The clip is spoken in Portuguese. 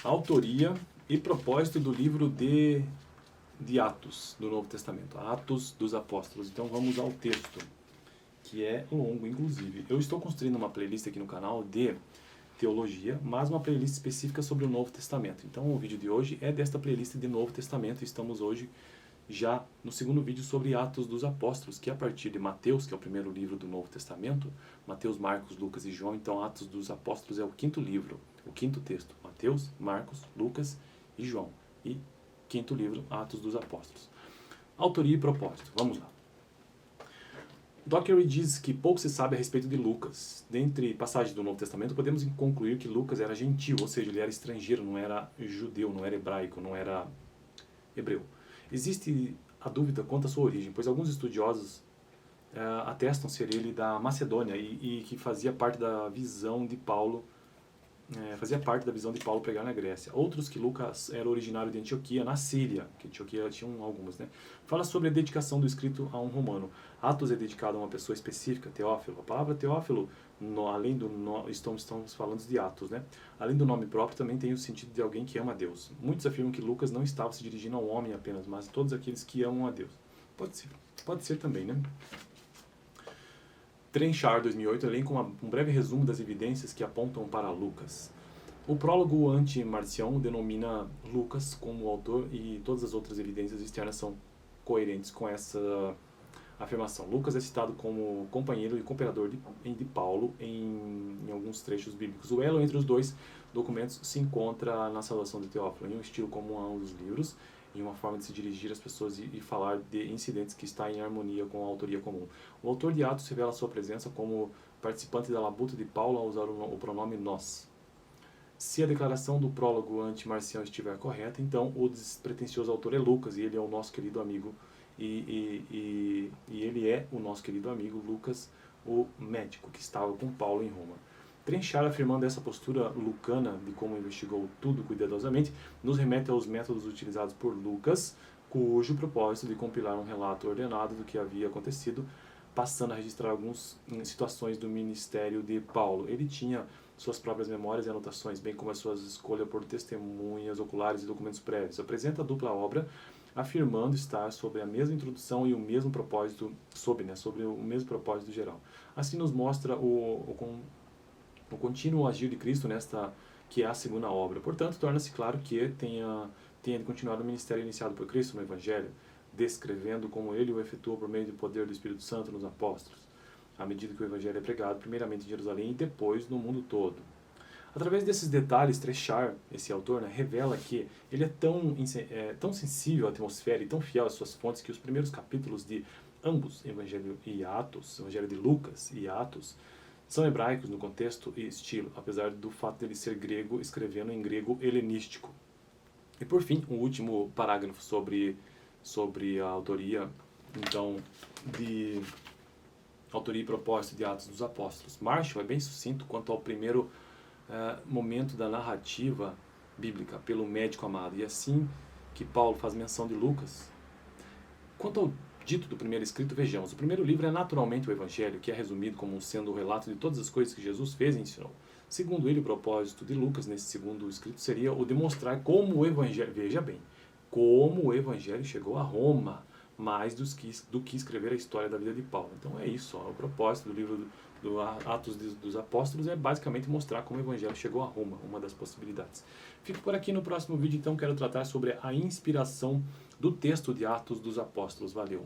Autoria e propósito do livro de Atos, do Novo Testamento, Atos dos Apóstolos. Então vamos ao texto, que é longo, inclusive. Eu estou construindo uma playlist aqui no canal de teologia, mas uma playlist específica sobre o Novo Testamento. Então o vídeo de hoje é desta playlist de Novo Testamento. Estamos hoje já no segundo vídeo sobre Atos dos Apóstolos, que é a partir de Mateus, que é o primeiro livro do Novo Testamento, Mateus, Marcos, Lucas e João. Então Atos dos Apóstolos é o quinto livro, o quinto texto, Mateus, Marcos, Lucas e João. E quinto livro, Atos dos Apóstolos. Autoria e propósito, vamos lá. Dockery diz que pouco se sabe a respeito de Lucas. Dentre passagens do Novo Testamento, podemos concluir que Lucas era gentil, ou seja, ele era estrangeiro, não era judeu, não era hebraico, não era hebreu. Existe a dúvida quanto à sua origem, pois alguns estudiosos atestam ser ele da Macedônia e que fazia parte da visão de Paulo pregar na Grécia. Outros que Lucas era originário de Antioquia, na Síria, que Antioquia tinham algumas, né? Fala sobre a dedicação do escrito a um romano. Atos é dedicado a uma pessoa específica, Teófilo. A palavra Teófilo, além do estamos falando de Atos, né? Além do nome próprio, também tem o sentido de alguém que ama a Deus. Muitos afirmam que Lucas não estava se dirigindo a um homem apenas, mas a todos aqueles que amam a Deus. Pode ser também, né? Trenchard, 2008, elenca um breve resumo das evidências que apontam para Lucas. O prólogo anti-Marcião denomina Lucas como autor e todas as outras evidências externas são coerentes com essa afirmação. Lucas é citado como companheiro e cooperador de Paulo em alguns trechos bíblicos. O elo entre os dois documentos se encontra na saudação de Teófilo, em um estilo comum a ambos os livros, em uma forma de se dirigir às pessoas e falar de incidentes que está em harmonia com a autoria comum. O autor de Atos revela sua presença como participante da labuta de Paulo ao usar o pronome nós. Se a declaração do prólogo anti-Marcião estiver correta, então o despretensioso autor é Lucas e ele é o nosso querido amigo e ele é o nosso querido amigo Lucas, o médico que estava com Paulo em Roma. Trenchard, afirmando essa postura lucana de como investigou tudo cuidadosamente, nos remete aos métodos utilizados por Lucas, cujo propósito de compilar um relato ordenado do que havia acontecido, passando a registrar algumas situações do ministério de Paulo. Ele tinha suas próprias memórias e anotações, bem como as suas escolhas por testemunhas oculares e documentos prévios. Apresenta a dupla obra, afirmando estar sobre a mesma introdução e o mesmo propósito, sobre o mesmo propósito geral. Assim nos mostra o contínuo agir de Cristo nesta que é a segunda obra. Portanto, torna-se claro que tenha de continuar o ministério iniciado por Cristo no Evangelho, descrevendo como ele o efetuou por meio do poder do Espírito Santo nos apóstolos, à medida que o Evangelho é pregado primeiramente em Jerusalém e depois no mundo todo. Através desses detalhes, Trenchard, esse autor, né, revela que ele é tão sensível à atmosfera e tão fiel às suas fontes que os primeiros capítulos de ambos, Evangelho e Atos, Evangelho de Lucas e Atos, são hebraicos no contexto e estilo, apesar do fato de ele ser grego, escrevendo em grego helenístico. E por fim, um último parágrafo sobre a autoria, então, de autoria e propósito de Atos dos Apóstolos. Marshall é bem sucinto quanto ao primeiro momento da narrativa bíblica pelo médico amado, e assim que Paulo faz menção de Lucas. Quanto ao dito do primeiro escrito, vejamos, o primeiro livro é naturalmente o Evangelho, que é resumido como sendo o relato de todas as coisas que Jesus fez e ensinou. Segundo ele, o propósito de Lucas nesse segundo escrito seria o demonstrar como o Evangelho, veja bem, como o Evangelho chegou a Roma, mais do que escrever a história da vida de Paulo. Então é isso, o propósito do livro do Atos dos Apóstolos é basicamente mostrar como o Evangelho chegou a Roma, uma das possibilidades. Fico por aqui no próximo vídeo, então quero tratar sobre a inspiração do texto de Atos dos Apóstolos. Valeu!